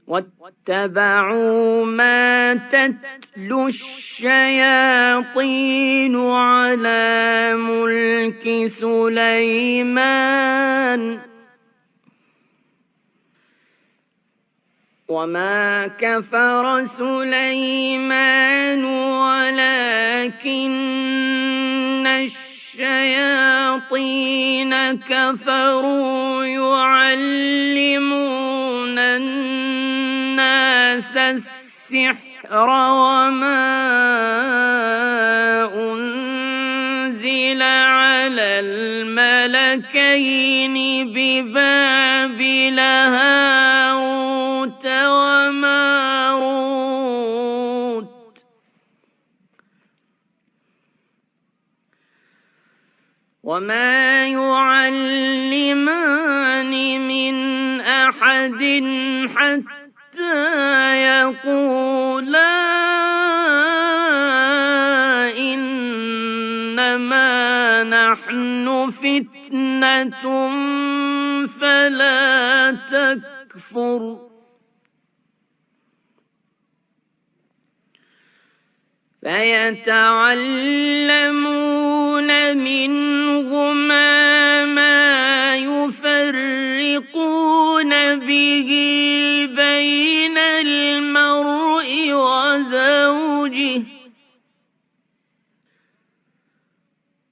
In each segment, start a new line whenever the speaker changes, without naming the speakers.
واتبعوا ما تتلو الشياطين على ملك سليمان وما كفر سليمان ولكن الشياطين كفروا يعلمون الناس السحر وما أنزل على الملكين ببابل هاروت وماروت وما يعلمان من أحد حتى يقولا إنما نحن فتنة فلا تكفر فيتعلمون منهما ما يفرقون به بين المرء وزوجه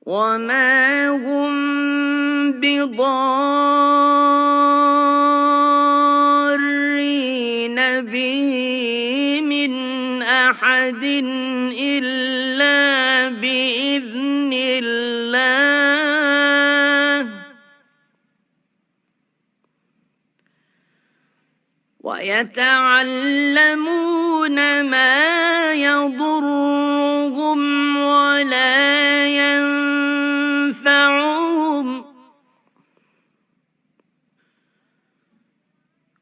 وما هم بضارين به من أحد إلا بإذن الله ويتعلمون ما يضرهم ولا ينفعهم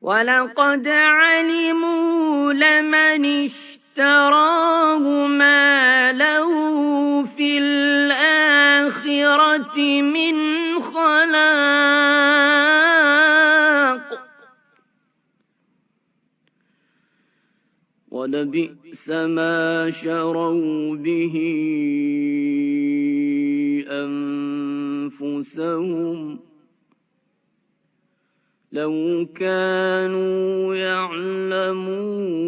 ولقد علموا لمن اشتراه ما له في الآخرة من خلاق ولبئس ما شروا به أنفسهم لو كانوا يعلمون